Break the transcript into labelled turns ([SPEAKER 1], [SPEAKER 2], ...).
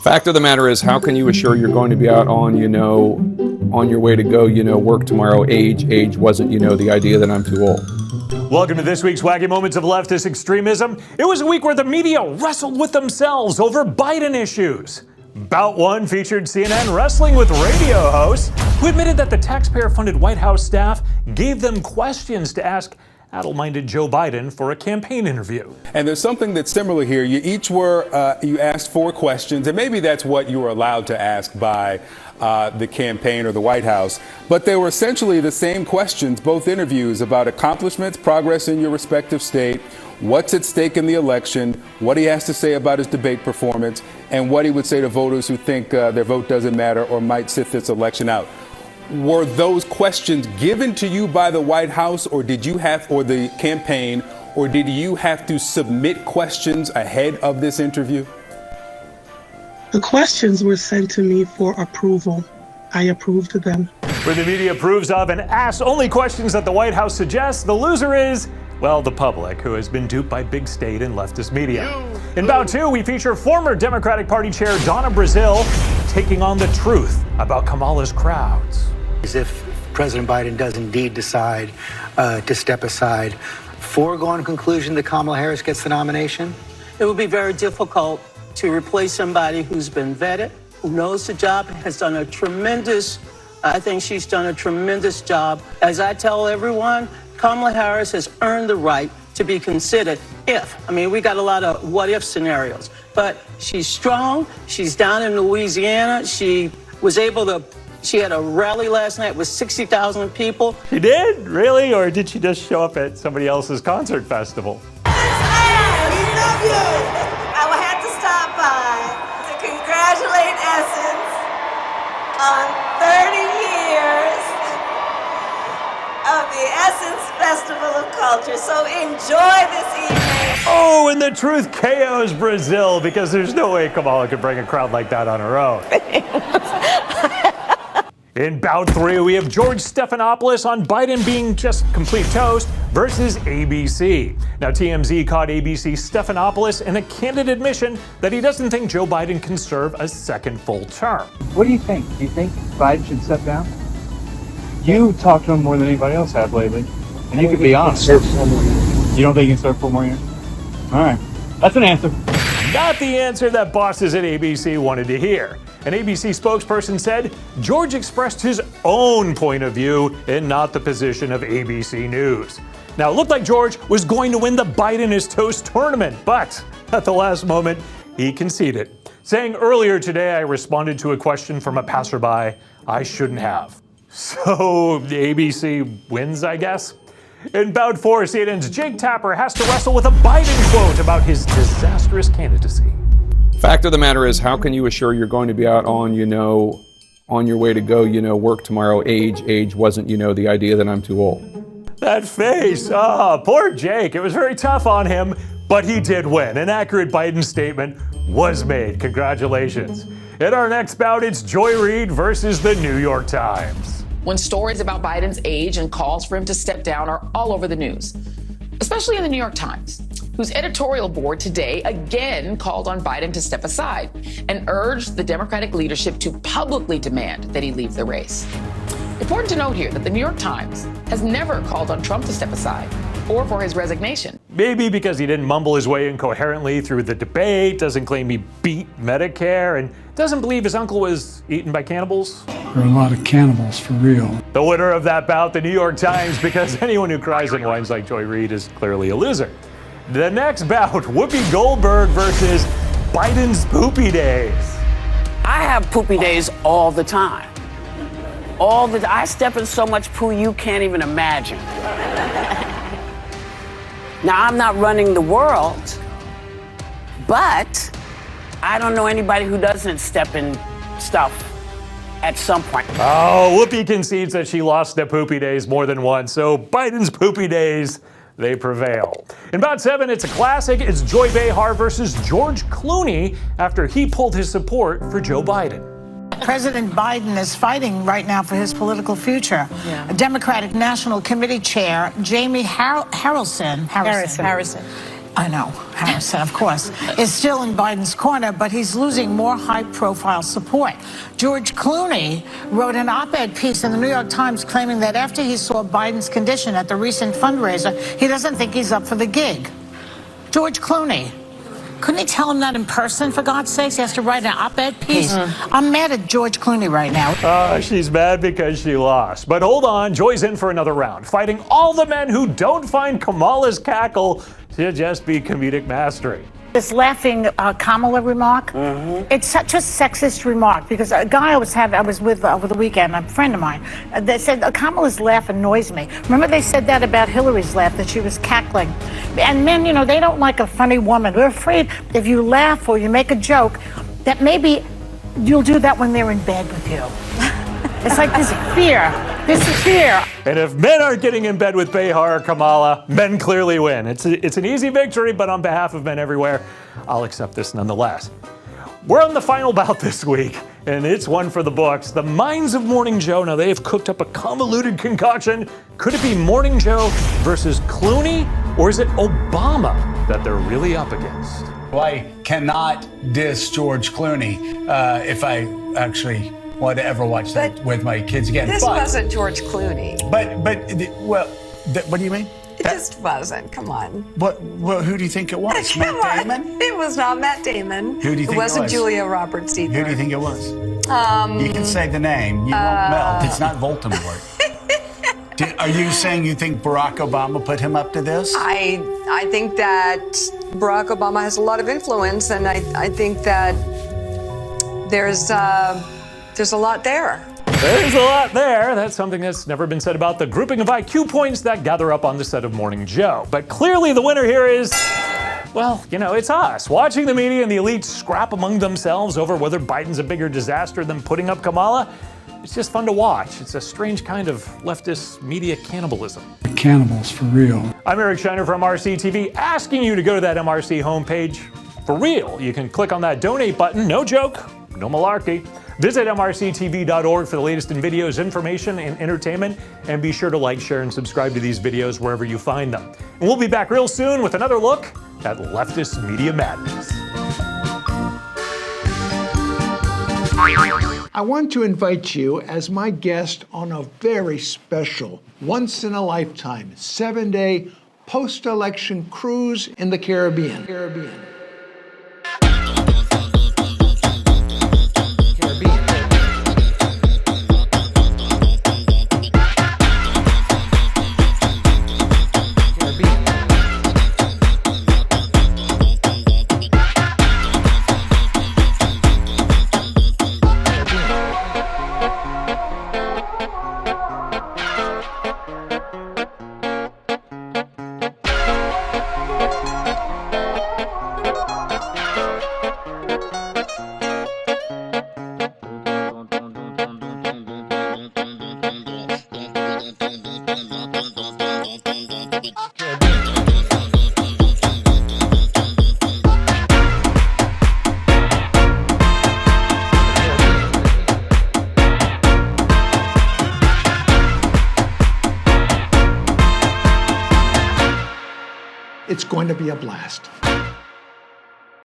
[SPEAKER 1] Fact of the matter is, how can you assure you're going to be out on, on your way to go, work tomorrow? Age wasn't, the idea that I'm too old.
[SPEAKER 2] Welcome to this week's Wacky Moments of Leftist Extremism. It was a week where the media wrestled with themselves over Biden issues. Bout 1 featured CNN wrestling with radio hosts who admitted that the taxpayer-funded White House staff gave them questions to ask addle-minded Joe Biden for a campaign interview.
[SPEAKER 3] And there's something that's similar here. You each you asked 4 questions, and maybe that's what you were allowed to ask by the campaign or the White House. But they were essentially the same questions, both interviews, about accomplishments, progress in your respective state, what's at stake in the election, what he has to say about his debate performance, and what he would say to voters who think their vote doesn't matter or might sit this election out. Were those questions given to you by the White House, or did you have, or the campaign, or did you have to submit questions ahead of this interview?
[SPEAKER 4] The questions were sent to me for approval. I approved of them.
[SPEAKER 2] Where the media approves of and asks only questions that the White House suggests, the loser is, well, the public, who has been duped by big state and leftist media. In Bout 2, we feature former Democratic Party Chair Donna Brazile taking on the truth about Kamala's crowds.
[SPEAKER 5] If President Biden does indeed decide to step aside, foregone conclusion that Kamala Harris gets the nomination?
[SPEAKER 6] It would be very difficult to replace somebody who's been vetted, who knows the job, has done a tremendous, I think she's done a tremendous job. As I tell everyone, Kamala Harris has earned the right to be considered if. I mean, we got a lot of what-if scenarios, but she's strong. She's down in Louisiana. She had a rally last night with 60,000 people.
[SPEAKER 2] She did? Really? Or did she just show up at somebody else's concert festival?
[SPEAKER 7] I will have to stop by to congratulate Essence on 30 years of the Essence Festival of Culture. So enjoy this evening.
[SPEAKER 2] Oh, and the truth KOs Brazile, because there's no way Kamala could bring a crowd like that on her own. In Bout 3, we have George Stephanopoulos on Biden being just complete toast versus ABC. Now, TMZ caught ABC Stephanopoulos in a candid admission that he doesn't think Joe Biden can serve a second full term.
[SPEAKER 8] What do you think? Do you think Biden should step down? You talked to him more than anybody else have lately, and you can be honest. You don't think he can serve 4 more years? All right, that's an answer.
[SPEAKER 2] Not the answer that bosses at ABC wanted to hear. An ABC spokesperson said George expressed his own point of view and not the position of ABC News. Now, it looked like George was going to win the Biden is Toast tournament, but at the last moment, he conceded, saying earlier today, I responded to a question from a passerby I shouldn't have. So ABC wins, I guess? In Bout 4, CNN's Jake Tapper has to wrestle with a Biden quote about his disastrous candidacy.
[SPEAKER 1] Fact of the matter is, how can you assure you're going to be out on, on your way to go, work tomorrow? Age wasn't, the idea that I'm too old.
[SPEAKER 2] That face, poor Jake. It was very tough on him, but he did win. An accurate Biden statement was made. Congratulations. In our next bout, it's Joy Reid versus the New York Times.
[SPEAKER 9] When stories about Biden's age and calls for him to step down are all over the news, especially in the New York Times, whose editorial board today again called on Biden to step aside and urged the Democratic leadership to publicly demand that he leave the race. Important to note here that the New York Times has never called on Trump to step aside or for his resignation.
[SPEAKER 2] Maybe because he didn't mumble his way incoherently through the debate, doesn't claim he beat Medicare, and doesn't believe his uncle was eaten by cannibals.
[SPEAKER 10] There are a lot of cannibals, for real.
[SPEAKER 2] The winner of that bout, the New York Times, because anyone who cries and whines like Joy Reid is clearly a loser. The next bout, Whoopi Goldberg versus Biden's poopy days.
[SPEAKER 11] I have poopy days all the time. I step in so much poo you can't even imagine. Now, I'm not running the world, but I don't know anybody who doesn't step in stuff at some point.
[SPEAKER 2] Oh, Whoopi concedes that she lost the poopy days more than once, so Biden's poopy days, they prevail. In Bout 7, it's a classic. It's Joy Behar versus George Clooney after he pulled his support for Joe Biden.
[SPEAKER 12] President Biden is fighting right now for his political future. Yeah. Democratic National Committee Chair Jamie Harrison I know, Harrison, of course, is still in Biden's corner, but he's losing more high-profile support. George Clooney wrote an op-ed piece in the New York Times claiming that after he saw Biden's condition at the recent fundraiser, he doesn't think he's up for the gig. George Clooney. Couldn't he tell him that in person, for God's sakes? He has to write an op-ed piece? I'm mad at George Clooney right now.
[SPEAKER 2] She's mad because she lost. But hold on, Joy's in for another round, fighting all the men who don't find Kamala's cackle to just be comedic mastery.
[SPEAKER 12] This laughing Kamala remark, it's such a sexist remark because a guy I was with over the weekend, a friend of mine, they said Kamala's laugh annoys me. Remember they said that about Hillary's laugh, that she was cackling. And men, you know, they don't like a funny woman. They're afraid if you laugh or you make a joke that maybe you'll do that when they're in bed with you. It's like this fear.
[SPEAKER 2] And if men aren't getting in bed with Behar or Kamala, men clearly win. It's an easy victory, but on behalf of men everywhere, I'll accept this nonetheless. We're on the final bout this week, and it's one for the books. The minds of Morning Joe. Now, they've cooked up a convoluted concoction. Could it be Morning Joe versus Clooney, or is it Obama that they're really up against?
[SPEAKER 13] Well, I cannot diss George Clooney if I actually want to ever watch that with my kids again.
[SPEAKER 14] This wasn't George Clooney.
[SPEAKER 13] What do you mean?
[SPEAKER 14] It just wasn't. Come on.
[SPEAKER 13] What? Who do you think it was? Matt Damon?
[SPEAKER 14] It was not Matt Damon.
[SPEAKER 13] Who do you think it was?
[SPEAKER 14] It wasn't Julia Roberts either.
[SPEAKER 13] Who do you think it was? You can say the name. You won't melt. It's not Voldemort. Are you saying you think Barack Obama put him up to this?
[SPEAKER 14] I think that Barack Obama has a lot of influence, and I think that there's a lot there.
[SPEAKER 2] There's a lot there. That's something that's never been said about the grouping of IQ points that gather up on the set of Morning Joe. But clearly the winner here is, well, you know, it's us. Watching the media and the elites scrap among themselves over whether Biden's a bigger disaster than putting up Kamala, it's just fun to watch. It's a strange kind of leftist media cannibalism.
[SPEAKER 10] Cannibals for real.
[SPEAKER 2] I'm Eric Shiner from MRC-TV, asking you to go to that MRC homepage. For real, you can click on that donate button. No joke, no malarkey. Visit MRCTV.org for the latest in videos, information, and entertainment. And be sure to like, share, and subscribe to these videos wherever you find them. And we'll be back real soon with another look at leftist media madness.
[SPEAKER 15] I want to invite you as my guest on a very special, once-in-a-lifetime, 7-day post-election cruise in the Caribbean. It's going to be a blast.